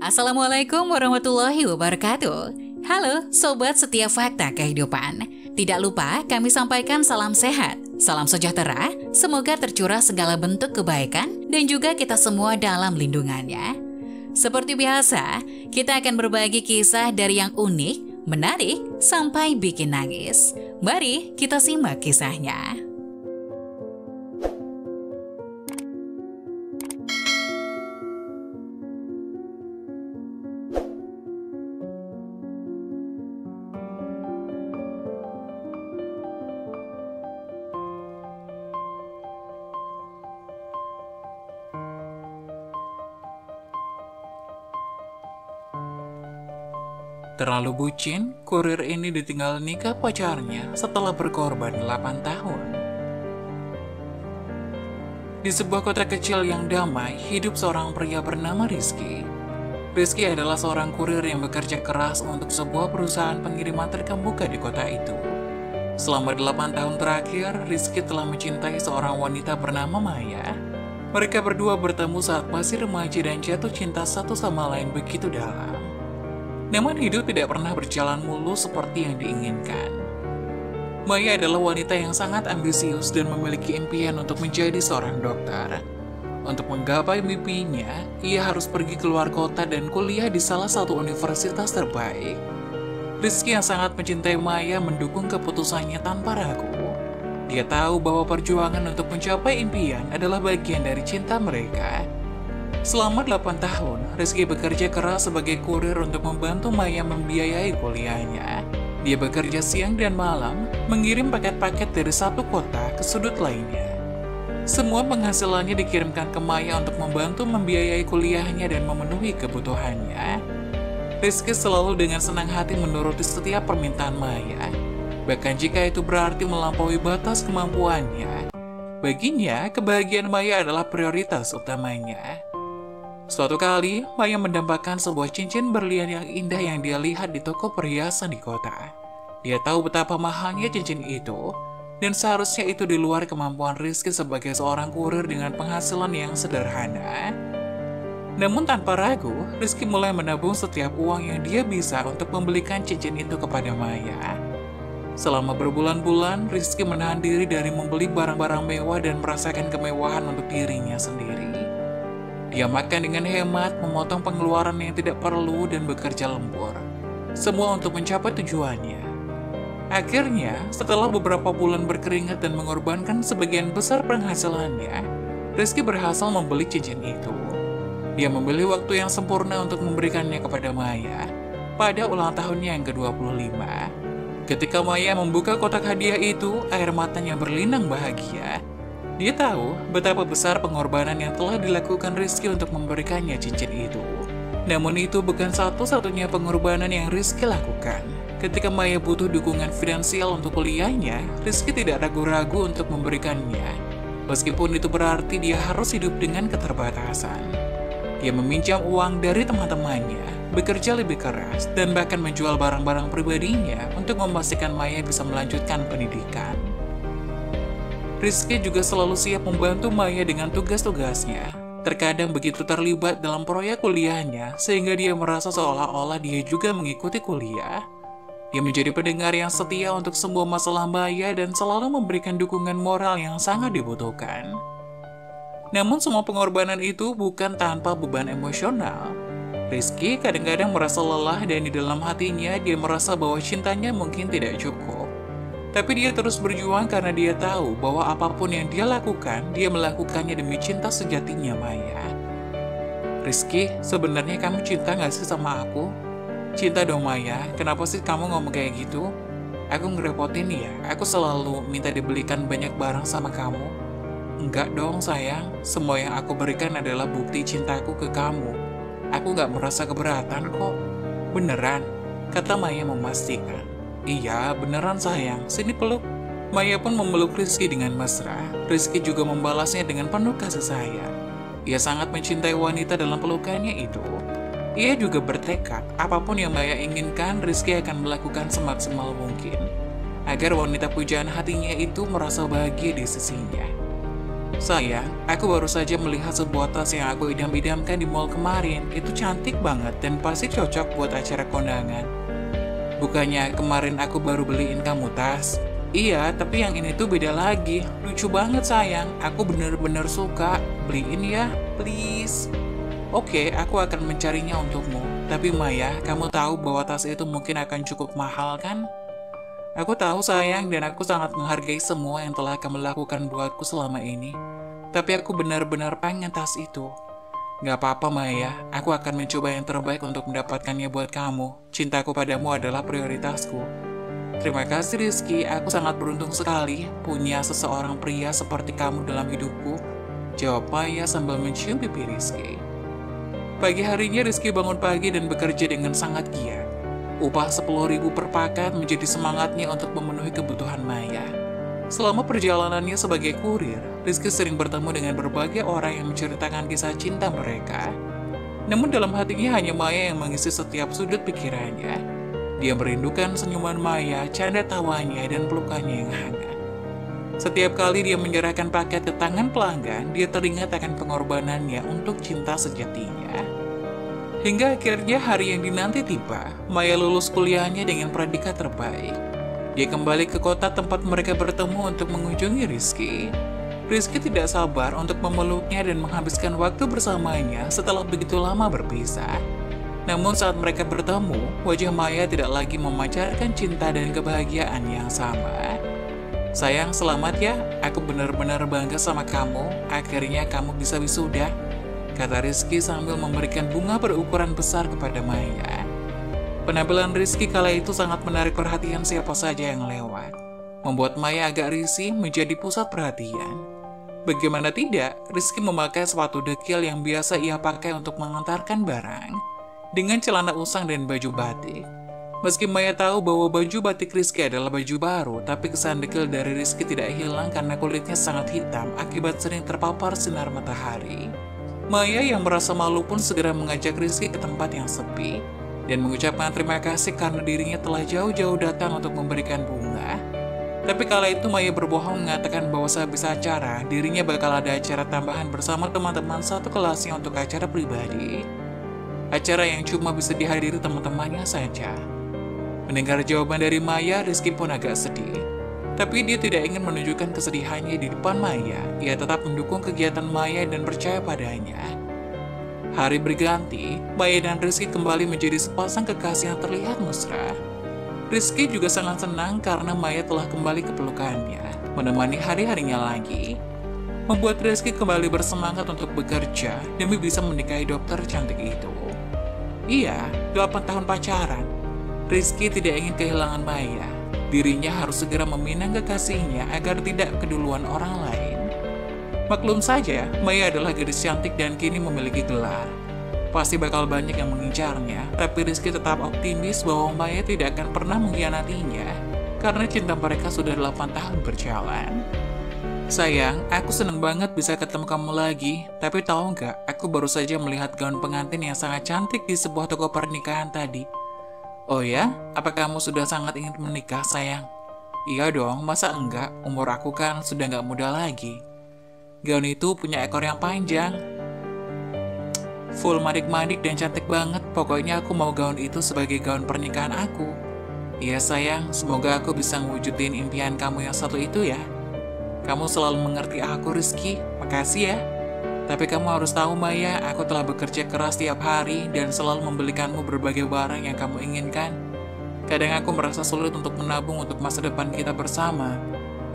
Assalamualaikum warahmatullahi wabarakatuh. Halo Sobat Setiap Fakta Kehidupan. Tidak lupa kami sampaikan salam sehat, salam sejahtera, semoga tercurah segala bentuk kebaikan dan juga kita semua dalam lindungannya. Seperti biasa, kita akan berbagi kisah dari yang unik, menarik, sampai bikin nangis. Mari kita simak kisahnya. Terlalu bucin, kurir ini ditinggal nikah pacarnya setelah berkorban 8 tahun. Di sebuah kota kecil yang damai, hidup seorang pria bernama Rizky. Rizky adalah seorang kurir yang bekerja keras untuk sebuah perusahaan pengiriman terkemuka di kota itu. Selama 8 tahun terakhir, Rizky telah mencintai seorang wanita bernama Maya. Mereka berdua bertemu saat masih remaja dan jatuh cinta satu sama lain begitu dalam. Namun hidup tidak pernah berjalan mulus seperti yang diinginkan. Maya adalah wanita yang sangat ambisius dan memiliki impian untuk menjadi seorang dokter. Untuk menggapai mimpinya, ia harus pergi keluar kota dan kuliah di salah satu universitas terbaik. Rizky yang sangat mencintai Maya mendukung keputusannya tanpa ragu. Dia tahu bahwa perjuangan untuk mencapai impian adalah bagian dari cinta mereka. Selama 8 tahun, Rizky bekerja keras sebagai kurir untuk membantu Maya membiayai kuliahnya. Dia bekerja siang dan malam, mengirim paket-paket dari satu kota ke sudut lainnya. Semua penghasilannya dikirimkan ke Maya untuk membantu membiayai kuliahnya dan memenuhi kebutuhannya. Rizky selalu dengan senang hati menuruti setiap permintaan Maya, bahkan jika itu berarti melampaui batas kemampuannya. Baginya, kebahagiaan Maya adalah prioritas utamanya. Suatu kali, Maya mendapatkan sebuah cincin berlian yang indah yang dia lihat di toko perhiasan di kota. Dia tahu betapa mahalnya cincin itu, dan seharusnya itu di luar kemampuan Rizky sebagai seorang kurir dengan penghasilan yang sederhana. Namun tanpa ragu, Rizky mulai menabung setiap uang yang dia bisa untuk membelikan cincin itu kepada Maya. Selama berbulan-bulan, Rizky menahan diri dari membeli barang-barang mewah dan merasakan kemewahan untuk dirinya sendiri. Dia makan dengan hemat, memotong pengeluaran yang tidak perlu, dan bekerja lembur. Semua untuk mencapai tujuannya. Akhirnya, setelah beberapa bulan berkeringat dan mengorbankan sebagian besar penghasilannya, Rizky berhasil membeli cincin itu. Dia memilih waktu yang sempurna untuk memberikannya kepada Maya pada ulang tahunnya yang ke-25. Ketika Maya membuka kotak hadiah itu, air matanya berlinang bahagia. Dia tahu betapa besar pengorbanan yang telah dilakukan Rizky untuk memberikannya cincin itu. Namun itu bukan satu-satunya pengorbanan yang Rizky lakukan. Ketika Maya butuh dukungan finansial untuk kuliahnya, Rizky tidak ragu-ragu untuk memberikannya. Meskipun itu berarti dia harus hidup dengan keterbatasan. Dia meminjam uang dari teman-temannya, bekerja lebih keras, dan bahkan menjual barang-barang pribadinya untuk memastikan Maya bisa melanjutkan pendidikan. Rizky juga selalu siap membantu Maya dengan tugas-tugasnya. Terkadang begitu terlibat dalam proyek kuliahnya, sehingga dia merasa seolah-olah dia juga mengikuti kuliah. Dia menjadi pendengar yang setia untuk semua masalah Maya dan selalu memberikan dukungan moral yang sangat dibutuhkan. Namun semua pengorbanan itu bukan tanpa beban emosional. Rizky kadang-kadang merasa lelah dan di dalam hatinya dia merasa bahwa cintanya mungkin tidak cukup. Tapi dia terus berjuang karena dia tahu bahwa apapun yang dia lakukan, dia melakukannya demi cinta sejatinya Maya. Rizky, sebenarnya kamu cinta gak sih sama aku? Cinta dong Maya, kenapa sih kamu ngomong kayak gitu? Aku ngerepotin ya, aku selalu minta dibelikan banyak barang sama kamu. Enggak dong sayang, semua yang aku berikan adalah bukti cintaku ke kamu. Aku gak merasa keberatan kok. Beneran, kata Maya memastikan. Iya, beneran sayang, sini peluk. Maya pun memeluk Rizky dengan mesra. Rizky juga membalasnya dengan penuh kasih sayang. Ia sangat mencintai wanita dalam pelukannya itu. Ia juga bertekad, apapun yang Maya inginkan, Rizky akan melakukan semaksimal mungkin, agar wanita pujaan hatinya itu merasa bahagia di sisinya. Sayang, aku baru saja melihat sebuah tas yang aku idam-idamkan di mall kemarin. Itu cantik banget dan pasti cocok buat acara kondangan. Bukannya kemarin aku baru beliin kamu tas? Iya, tapi yang ini tuh beda lagi. Lucu banget sayang, aku bener-bener suka. Beliin ya, please. Oke, aku akan mencarinya untukmu. Tapi Maya, kamu tahu bahwa tas itu mungkin akan cukup mahal kan? Aku tahu sayang, dan aku sangat menghargai semua yang telah kamu lakukan buatku selama ini. Tapi aku benar-benar pengen tas itu. Gak apa-apa Maya, aku akan mencoba yang terbaik untuk mendapatkannya buat kamu. Cintaku padamu adalah prioritasku. Terima kasih Rizky, aku sangat beruntung sekali punya seseorang pria seperti kamu dalam hidupku. Jawab Maya sambil mencium pipi Rizky. Pagi harinya Rizky bangun pagi dan bekerja dengan sangat giat. Upah 10.000 per paket menjadi semangatnya untuk memenuhi kebutuhan Maya. Selama perjalanannya sebagai kurir, Rizky sering bertemu dengan berbagai orang yang menceritakan kisah cinta mereka. Namun dalam hatinya hanya Maya yang mengisi setiap sudut pikirannya. Dia merindukan senyuman Maya, canda tawanya, dan pelukannya yang hangat. Setiap kali dia menyerahkan paket ke tangan pelanggan, dia teringat akan pengorbanannya untuk cinta sejatinya. Hingga akhirnya hari yang dinanti tiba, Maya lulus kuliahnya dengan predikat terbaik. Dia kembali ke kota tempat mereka bertemu untuk mengunjungi Rizky. Rizky tidak sabar untuk memeluknya dan menghabiskan waktu bersamanya setelah begitu lama berpisah. Namun saat mereka bertemu, wajah Maya tidak lagi memancarkan cinta dan kebahagiaan yang sama. Sayang, selamat ya, aku benar-benar bangga sama kamu, akhirnya kamu bisa wisuda, kata Rizky sambil memberikan bunga berukuran besar kepada Maya. Penampilan Rizky kala itu sangat menarik perhatian siapa saja yang lewat, membuat Maya agak risih menjadi pusat perhatian. Bagaimana tidak, Rizky memakai sepatu dekil yang biasa ia pakai untuk mengantarkan barang, dengan celana usang dan baju batik. Meski Maya tahu bahwa baju batik Rizky adalah baju baru, tapi kesan dekil dari Rizky tidak hilang karena kulitnya sangat hitam akibat sering terpapar sinar matahari. Maya yang merasa malu pun segera mengajak Rizky ke tempat yang sepi dan mengucapkan terima kasih karena dirinya telah jauh-jauh datang untuk memberikan bunga. Tapi kala itu Maya berbohong mengatakan bahwa sehabis acara, dirinya bakal ada acara tambahan bersama teman-teman satu kelasnya untuk acara pribadi. Acara yang cuma bisa dihadiri teman-temannya saja. Mendengar jawaban dari Maya, Rizky pun agak sedih. Tapi dia tidak ingin menunjukkan kesedihannya di depan Maya. Ia tetap mendukung kegiatan Maya dan percaya padanya. Hari berganti, Maya dan Rizky kembali menjadi sepasang kekasih yang terlihat mesra. Rizky juga sangat senang karena Maya telah kembali ke pelukannya, menemani hari-harinya lagi. Membuat Rizky kembali bersemangat untuk bekerja demi bisa menikahi dokter cantik itu. Iya, 8 tahun pacaran. Rizky tidak ingin kehilangan Maya. Dirinya harus segera meminang kekasihnya agar tidak keduluan orang lain. Maklum saja, Maya adalah gadis cantik dan kini memiliki gelar. Pasti bakal banyak yang mengincarnya, tapi Rizky tetap optimis bahwa Maya tidak akan pernah mengkhianatinya, karena cinta mereka sudah 8 tahun berjalan. Sayang, aku seneng banget bisa ketemu kamu lagi, tapi tahu nggak, aku baru saja melihat gaun pengantin yang sangat cantik di sebuah toko pernikahan tadi. Oh ya? Apa kamu sudah sangat ingin menikah, sayang? Iya dong, masa enggak? Umur aku kan sudah nggak muda lagi. Gaun itu punya ekor yang panjang. Full manik-manik dan cantik banget. Pokoknya aku mau gaun itu sebagai gaun pernikahan aku. Iya sayang, semoga aku bisa ngewujudin impian kamu yang satu itu ya. Kamu selalu mengerti aku, Rizky. Makasih ya. Tapi kamu harus tahu Maya, aku telah bekerja keras tiap hari dan selalu membelikanmu berbagai barang yang kamu inginkan. Kadang aku merasa sulit untuk menabung untuk masa depan kita bersama.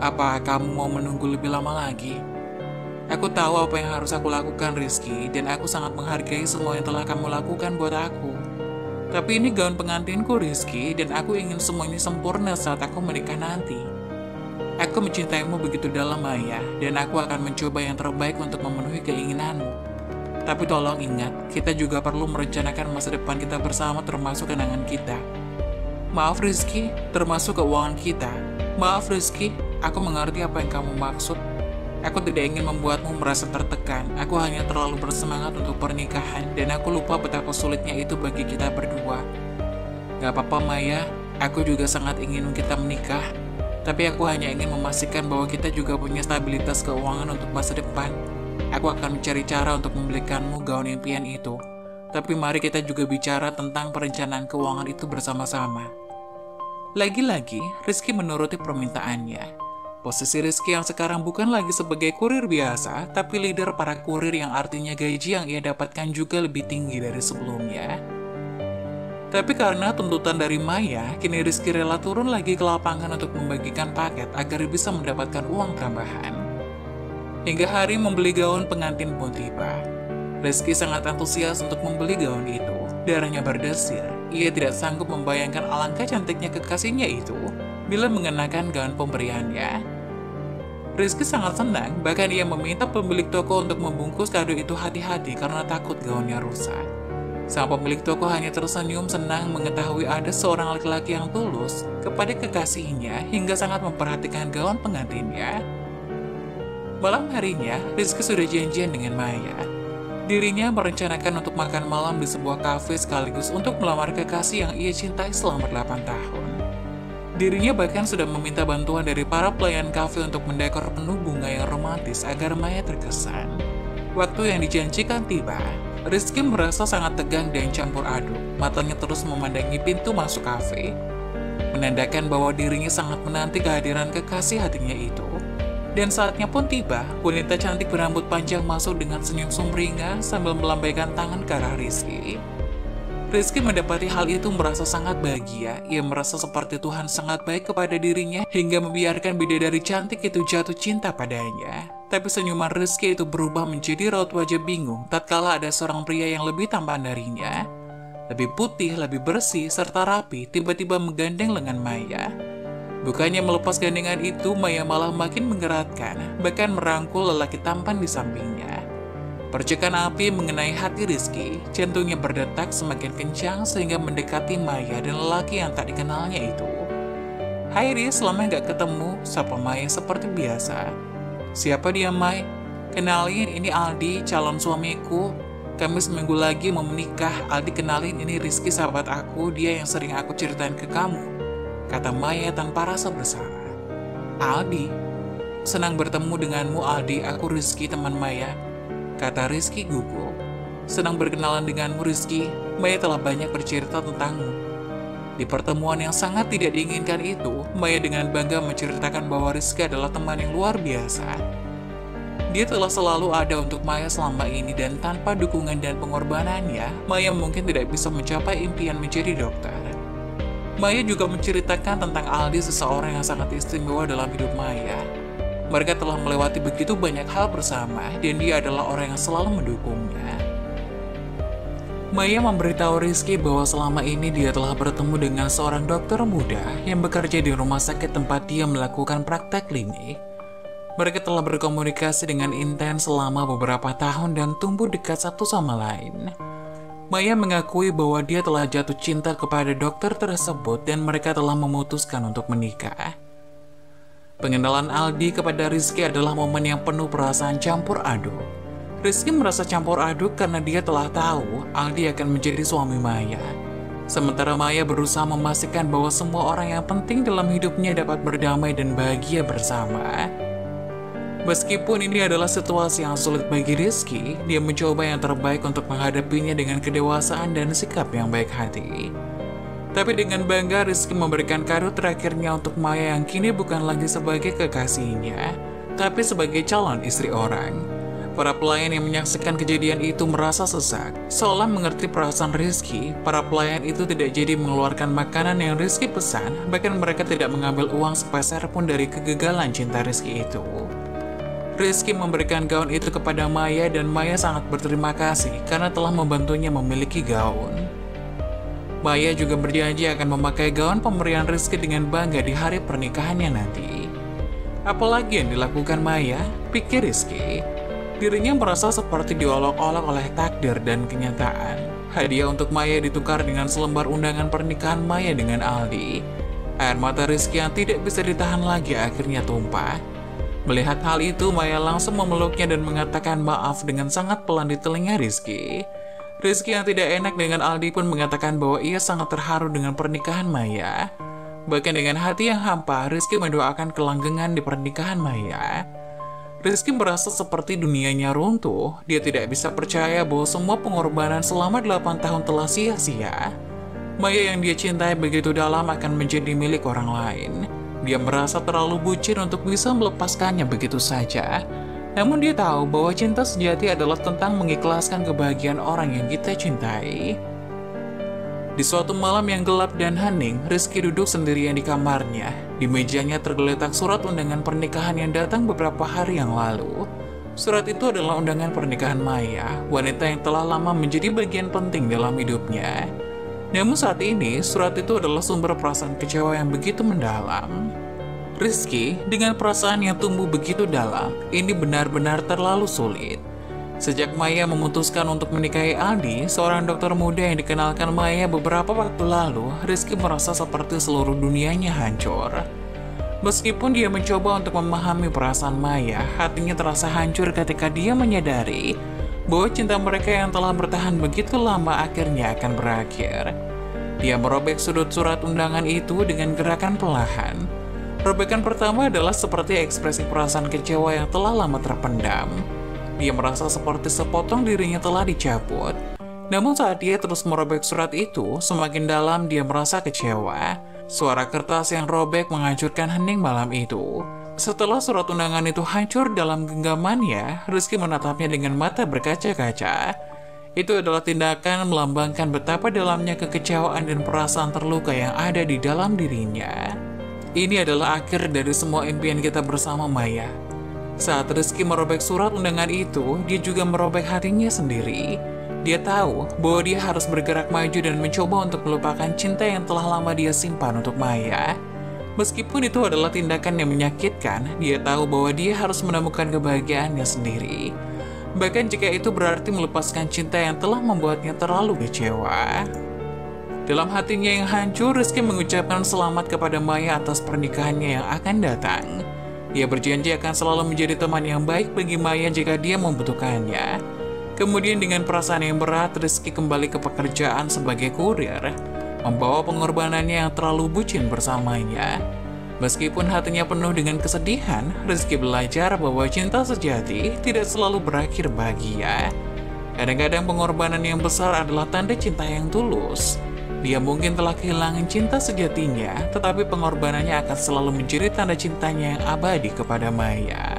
Apa kamu mau menunggu lebih lama lagi? Aku tahu apa yang harus aku lakukan, Rizky, dan aku sangat menghargai semua yang telah kamu lakukan buat aku. Tapi ini gaun pengantinku, Rizky, dan aku ingin semuanya sempurna saat aku menikah nanti. Aku mencintaimu begitu dalam, Maya, dan aku akan mencoba yang terbaik untuk memenuhi keinginanmu. Tapi tolong ingat, kita juga perlu merencanakan masa depan kita bersama termasuk kenangan kita. Maaf Rizky, termasuk keuangan kita. Maaf Rizky, aku mengerti apa yang kamu maksud. Aku tidak ingin membuatmu merasa tertekan. Aku hanya terlalu bersemangat untuk pernikahan, dan aku lupa betapa sulitnya itu bagi kita berdua. Gak apa-apa Maya, aku juga sangat ingin kita menikah. Tapi aku hanya ingin memastikan bahwa kita juga punya stabilitas keuangan untuk masa depan. Aku akan mencari cara untuk membelikanmu gaun impian itu. Tapi mari kita juga bicara tentang perencanaan keuangan itu bersama-sama. Lagi-lagi, Rizky menuruti permintaannya. Posisi Rizky yang sekarang bukan lagi sebagai kurir biasa, tapi leader para kurir yang artinya gaji yang ia dapatkan juga lebih tinggi dari sebelumnya. Tapi karena tuntutan dari Maya, kini Rizky rela turun lagi ke lapangan untuk membagikan paket agar bisa mendapatkan uang tambahan. Hingga hari membeli gaun pengantin pun tiba. Rizky sangat antusias untuk membeli gaun itu. Darahnya berdesir. Ia tidak sanggup membayangkan alangkah cantiknya kekasihnya itu bila mengenakan gaun pemberiannya. Rizky sangat senang, bahkan ia meminta pemilik toko untuk membungkus kado itu hati-hati karena takut gaunnya rusak. Sang pemilik toko hanya tersenyum senang mengetahui ada seorang laki-laki yang tulus kepada kekasihnya hingga sangat memperhatikan gaun pengantinnya. Malam harinya, Rizky sudah janjian dengan Maya. Dirinya merencanakan untuk makan malam di sebuah kafe sekaligus untuk melamar kekasih yang ia cintai selama 8 tahun. Dirinya bahkan sudah meminta bantuan dari para pelayan kafe untuk mendekor penuh bunga yang romantis agar Maya terkesan. Waktu yang dijanjikan tiba, Rizky merasa sangat tegang dan campur aduk. Matanya terus memandangi pintu masuk kafe, menandakan bahwa dirinya sangat menanti kehadiran kekasih hatinya itu. Dan saatnya pun tiba, wanita cantik berambut panjang masuk dengan senyum sumringah sambil melambaikan tangan ke arah Rizky. Rizky mendapati hal itu merasa sangat bahagia. Ia merasa seperti Tuhan sangat baik kepada dirinya hingga membiarkan bidadari cantik itu jatuh cinta padanya. Tapi senyuman Rizky itu berubah menjadi raut wajah bingung tatkala ada seorang pria yang lebih tampan darinya. Lebih putih, lebih bersih, serta rapi, tiba-tiba menggandeng lengan Maya. Bukannya melepas gandengan itu, Maya malah makin menggerakkan, bahkan merangkul lelaki tampan di sampingnya. Percikan api mengenai hati Rizky, jantungnya berdetak semakin kencang sehingga mendekati Maya dan lelaki yang tak dikenalnya itu. "Hai Riz, lama gak ketemu," sapa Maya seperti biasa. "Siapa dia, Mai?" "Kenalin, ini Aldi, calon suamiku. Kami seminggu lagi mau menikah. Aldi, kenalin, ini Rizky, sahabat aku, dia yang sering aku ceritain ke kamu," kata Maya tanpa rasa bersalah. "Aldi, senang bertemu denganmu Aldi, aku Rizky, teman Maya," kata Rizky gugup. "Senang berkenalan denganmu Rizky, Maya telah banyak bercerita tentangmu." Di pertemuan yang sangat tidak diinginkan itu, Maya dengan bangga menceritakan bahwa Rizky adalah teman yang luar biasa. Dia telah selalu ada untuk Maya selama ini dan tanpa dukungan dan pengorbanannya, Maya mungkin tidak bisa mencapai impian menjadi dokter. Maya juga menceritakan tentang Aldi, seseorang yang sangat istimewa dalam hidup Maya. Mereka telah melewati begitu banyak hal bersama, dan dia adalah orang yang selalu mendukungnya. Maya memberitahu Rizky bahwa selama ini dia telah bertemu dengan seorang dokter muda yang bekerja di rumah sakit tempat dia melakukan praktek klinik. Mereka telah berkomunikasi dengan intens selama beberapa tahun dan tumbuh dekat satu sama lain. Maya mengakui bahwa dia telah jatuh cinta kepada dokter tersebut dan mereka telah memutuskan untuk menikah. Pengenalan Aldi kepada Rizky adalah momen yang penuh perasaan campur aduk. Rizky merasa campur aduk karena dia telah tahu Aldi akan menjadi suami Maya. Sementara Maya berusaha memastikan bahwa semua orang yang penting dalam hidupnya dapat berdamai dan bahagia bersama. Meskipun ini adalah situasi yang sulit bagi Rizky, dia mencoba yang terbaik untuk menghadapinya dengan kedewasaan dan sikap yang baik hati. Tapi dengan bangga, Rizky memberikan kado terakhirnya untuk Maya yang kini bukan lagi sebagai kekasihnya, tapi sebagai calon istri orang. Para pelayan yang menyaksikan kejadian itu merasa sesak. Seolah mengerti perasaan Rizky, para pelayan itu tidak jadi mengeluarkan makanan yang Rizky pesan, bahkan mereka tidak mengambil uang sepeser pun dari kegagalan cinta Rizky itu. Rizky memberikan gaun itu kepada Maya dan Maya sangat berterima kasih karena telah membantunya memiliki gaun. Maya juga berjanji akan memakai gaun pemberian Rizky dengan bangga di hari pernikahannya nanti. Apalagi yang dilakukan Maya, pikir Rizky. Dirinya merasa seperti diolok-olok oleh takdir dan kenyataan. Hadiah untuk Maya ditukar dengan selembar undangan pernikahan Maya dengan Aldi. Air mata Rizky yang tidak bisa ditahan lagi akhirnya tumpah. Melihat hal itu, Maya langsung memeluknya dan mengatakan maaf dengan sangat pelan di telinga Rizky. Rizky yang tidak enak dengan Aldi pun mengatakan bahwa ia sangat terharu dengan pernikahan Maya. Bahkan dengan hati yang hampa, Rizky mendoakan kelanggengan di pernikahan Maya. Rizky merasa seperti dunianya runtuh. Dia tidak bisa percaya bahwa semua pengorbanan selama 8 tahun telah sia-sia. Maya yang dia cintai begitu dalam akan menjadi milik orang lain. Dia merasa terlalu bucin untuk bisa melepaskannya begitu saja. Namun dia tahu bahwa cinta sejati adalah tentang mengikhlaskan kebahagiaan orang yang kita cintai. Di suatu malam yang gelap dan hening, Rizky duduk sendirian di kamarnya. Di mejanya tergeletak surat undangan pernikahan yang datang beberapa hari yang lalu. Surat itu adalah undangan pernikahan Maya, wanita yang telah lama menjadi bagian penting dalam hidupnya. Namun saat ini, surat itu adalah sumber perasaan kecewa yang begitu mendalam. Rizky, dengan perasaan yang tumbuh begitu dalam, ini benar-benar terlalu sulit. Sejak Maya memutuskan untuk menikahi Aldi, seorang dokter muda yang dikenalkan Maya beberapa waktu lalu, Rizky merasa seperti seluruh dunianya hancur. Meskipun dia mencoba untuk memahami perasaan Maya, hatinya terasa hancur ketika dia menyadari bahwa cinta mereka yang telah bertahan begitu lama akhirnya akan berakhir. Dia merobek sudut surat undangan itu dengan gerakan perlahan. Robekan pertama adalah seperti ekspresi perasaan kecewa yang telah lama terpendam. Dia merasa seperti sepotong dirinya telah dicabut. Namun saat dia terus merobek surat itu, semakin dalam dia merasa kecewa. Suara kertas yang robek menghancurkan hening malam itu. Setelah surat undangan itu hancur dalam genggamannya, Rizky menatapnya dengan mata berkaca-kaca. Itu adalah tindakan melambangkan betapa dalamnya kekecewaan dan perasaan terluka yang ada di dalam dirinya. Ini adalah akhir dari semua impian kita bersama, Maya. Saat Rizky merobek surat undangan itu, dia juga merobek hatinya sendiri. Dia tahu bahwa dia harus bergerak maju dan mencoba untuk melupakan cinta yang telah lama dia simpan untuk Maya. Meskipun itu adalah tindakan yang menyakitkan, dia tahu bahwa dia harus menemukan kebahagiaannya sendiri. Bahkan jika itu berarti melepaskan cinta yang telah membuatnya terlalu kecewa. Dalam hatinya yang hancur, Rizky mengucapkan selamat kepada Maya atas pernikahannya yang akan datang. Dia berjanji akan selalu menjadi teman yang baik bagi Maya jika dia membutuhkannya. Kemudian dengan perasaan yang berat, Rizky kembali ke pekerjaan sebagai kurir, membawa pengorbanannya yang terlalu bucin bersamanya. Meskipun hatinya penuh dengan kesedihan, Rizky belajar bahwa cinta sejati tidak selalu berakhir bahagia. Kadang-kadang pengorbanan yang besar adalah tanda cinta yang tulus. Dia mungkin telah kehilangan cinta sejatinya, tetapi pengorbanannya akan selalu menjadi tanda cintanya yang abadi kepada Maya.